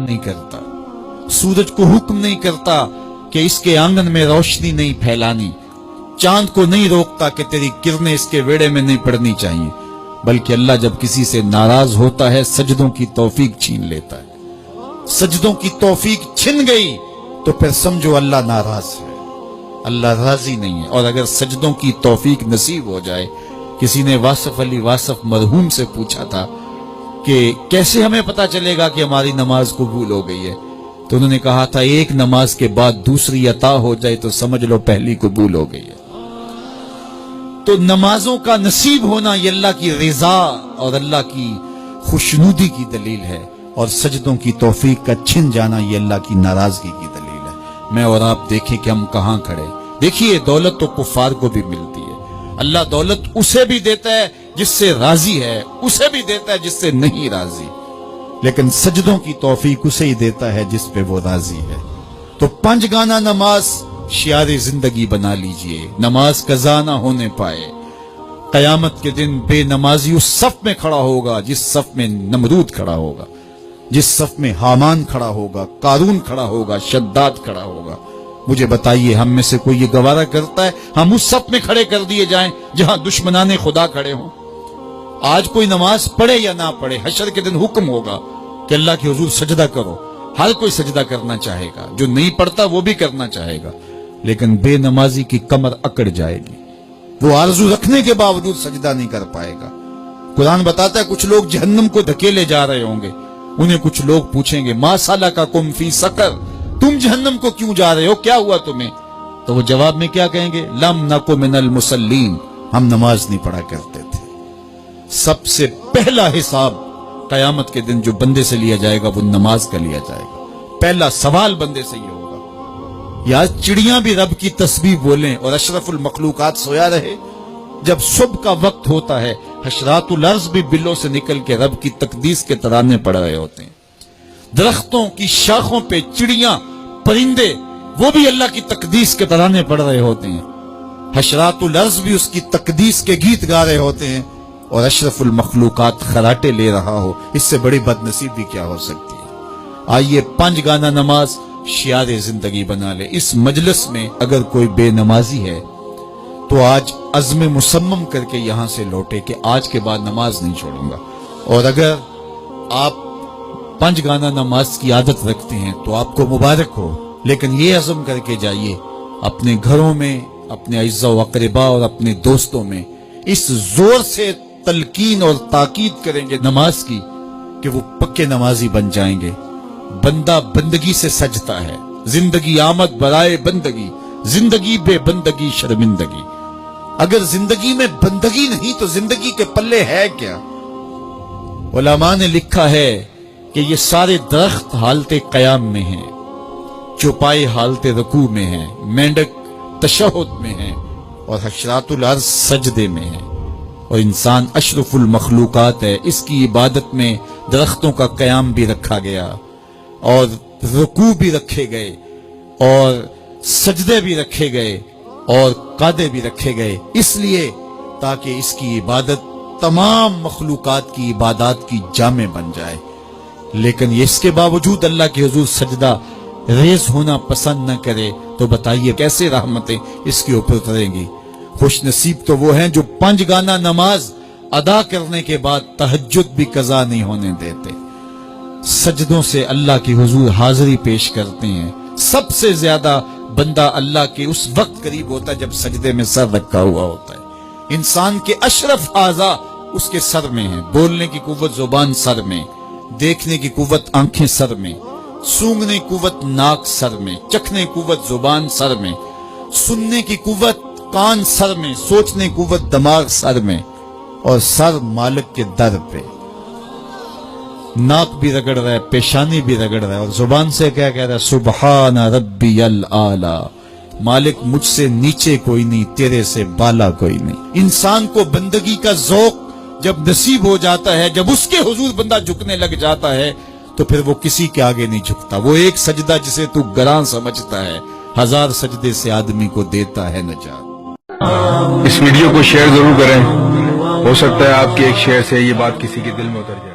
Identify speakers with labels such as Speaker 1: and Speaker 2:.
Speaker 1: نہیں کرتا، سورج کو حکم نہیں کرتا کہ اس کے آنگن میں روشنی نہیں پھیلانی، چاند کو نہیں روکتا کہ تیری کرنیں اس کے ویڑے میں نہیں پڑنی چاہیے، بلکہ اللہ جب کسی سے ناراض ہوتا ہے سجدوں کی توفیق چھین لیتا ہے۔ سجدوں کی توفیق چھن گئی تو پھر سمجھو اللہ ناراض ہے، اللہ راضی نہیں ہے۔ اور اگر سجدوں کی توفیق نصیب ہو جائے، کسی نے واصف علی واصف مرحوم سے پوچھا تھا کہ کیسے ہمیں پتا چلے گا کہ ہماری نماز قبول ہو گئی ہے، تو انہوں نے کہا تھا ایک نماز کے بعد دوسری عطا ہو جائے تو سمجھ لو پہلی قبول ہو گئی ہے۔ تو نمازوں کا نصیب ہونا یہ اللہ کی رضا اور اللہ کی خوشنودی کی دلیل ہے، اور سجدوں کی توفیق کا چھن جانا یہ اللہ کی ناراضگی کی دلیل ہے۔ میں اور آپ دیکھیں کہ ہم کہاں کھڑے۔ دیکھیے دولت تو کفار کو بھی ملتی ہے، اللہ دولت اسے بھی دیتا ہے جس سے راضی ہے، اسے بھی دیتا ہے جس سے نہیں راضی، لیکن سجدوں کی توفیق اسے ہی دیتا ہے جس پہ وہ راضی ہے۔ تو 5 گانا نماز شعار زندگی بنا لیجئے، نماز قضا نہ ہونے پائے۔ قیامت کے دن بے نمازی اس صف میں کھڑا ہوگا جس صف میں نمرود کھڑا ہوگا، جس صف میں حامان کھڑا ہوگا، قارون کھڑا ہوگا، شداد کھڑا ہوگا۔ مجھے بتائیے ہم میں سے کوئی یہ گوارہ کرتا ہے ہم اس صف میں کھڑے کر دیے جائیں جہاں دشمنان خدا کھڑے ہوں؟ آج کوئی نماز پڑھے یا نہ پڑھے، حشر کے دن حکم ہوگا کہ اللہ کے حضور سجدہ کرو۔ ہر کوئی سجدہ کرنا چاہے گا، جو نہیں پڑھتا وہ بھی کرنا چاہے گا، لیکن بے نمازی کی کمر اکڑ جائے گی، وہ آرزو رکھنے کے باوجود سجدہ نہیں کر پائے گا۔ قرآن بتاتا ہے کچھ لوگ جہنم کو دھکیلے جا رہے ہوں گے، انہیں کچھ لوگ پوچھیں گے ما سلککم فی سقر، تم جہنم کو کیوں جا رہے ہو، کیا ہوا تمہیں؟ تو وہ جواب میں کیا کہیں گے؟ لم نک من المصلین، ہم نماز نہیں پڑھا کرتے تھے۔ سب سے پہلا حساب قیامت کے دن جو بندے سے لیا جائے گا وہ نماز کا لیا جائے گا۔ پہلا سوال بندے سے یہ ہوگا۔ یا چڑیاں بھی رب کی تسبیح بولیں اور اشرف المخلوقات سویا رہے، جب صبح کا وقت ہوتا ہے حشرات الارض بھی بلوں سے نکل کے رب کی تقدیس کے ترانے پڑھ رہے ہوتے ہیں، درختوں کی شاخوں پہ چڑیاں پرندے وہ بھی اللہ کی تقدیس کے ترانے پڑھ رہے ہوتے ہیں، حشرات الارض بھی اس کی تقدیس کے گیت گا رہے ہوتے ہیں، اور اشرف المخلوقات خراٹے لے رہا ہو، اس سے بڑی بد نصیبی کیا ہو سکتی ہے؟ آئیے 5 گانا نماز شعار زندگی بنا لے۔ اس مجلس میں اگر کوئی بے نمازی ہے تو آج عزم مصمم کر کے یہاں سے لوٹے کہ آج کے بعد نماز نہیں چھوڑوں گا، اور اگر آپ 5 گانا نماز کی عادت رکھتے ہیں تو آپ کو مبارک ہو، لیکن یہ عزم کر کے جائیے اپنے گھروں میں، اپنے اعزاء و اقرباء اور اپنے دوستوں میں اس زور سے تلقین اور تاکید کریں گے نماز کی کہ وہ پکے نمازی بن جائیں گے۔ بندہ بندگی سے سجتا ہے، زندگی آمد برائے بندگی، زندگی بے بندگی شرمندگی۔ اگر زندگی میں بندگی نہیں تو زندگی کے پلے ہے کیا؟ علماء نے لکھا ہے کہ یہ سارے درخت حالت قیام میں ہیں، چوپائے حالت رکوع میں ہیں، مینڈک تشہد میں ہیں، اور حشرات الارض سجدے میں ہیں، اور انسان اشرف المخلوقات ہے۔ اس کی عبادت میں درختوں کا قیام بھی رکھا گیا، اور رکوع بھی رکھے گئے، اور سجدے بھی رکھے گئے، اور قعدے بھی رکھے گئے، اس لیے تاکہ اس کی عبادت تمام مخلوقات کی عبادات کی جامع بن جائے۔ لیکن اس کے باوجود اللہ کے حضور سجدہ ریز ہونا پسند نہ کرے تو بتائیے کیسے رحمتیں اس کے اوپر اتریں گی؟ خوش نصیب تو وہ ہیں جو 5 گانا نماز ادا کرنے کے بعد تہجد بھی قضا نہیں ہونے دیتے، سجدوں سے اللہ کے حضور حاضری پیش کرتے ہیں۔ سب سے زیادہ بندہ اللہ کے اس وقت قریب ہوتا ہے جب سجدے میں سر رکھا ہوا ہوتا ہے۔ انسان کے اشرف اعضاء اس کے سر میں ہیں، بولنے کی قوت زبان سر میں، دیکھنے کی قوت آنکھیں سر میں، سونگنے کی قوت ناک سر میں، چکھنے کی قوت زبان سر میں، سننے کی قوت کان سر میں، سوچنے کی قوت دماغ سر میں، اور سر مالک کے در پہ۔ ناک بھی رگڑ رہا ہے، پیشانی بھی رگڑ رہا ہے، اور زبان سے کیا کہہ رہا ہے؟ سبحان ربی الاعلی، مالک مجھ سے نیچے کوئی نہیں، تیرے سے بالا کوئی نہیں۔ انسان کو بندگی کا ذوق جب نصیب ہو جاتا ہے، جب اس کے حضور بندہ جھکنے لگ جاتا ہے تو پھر وہ کسی کے آگے نہیں جھکتا۔ وہ ایک سجدہ جسے تو گراں سمجھتا ہے 1000 سجدے سے آدمی کو دیتا ہے نجات۔
Speaker 2: اس ویڈیو کو شیئر ضرور کریں، ہو سکتا ہے آپ کے ایک شیئر سے یہ بات کسی کے دل میں اتر جائے۔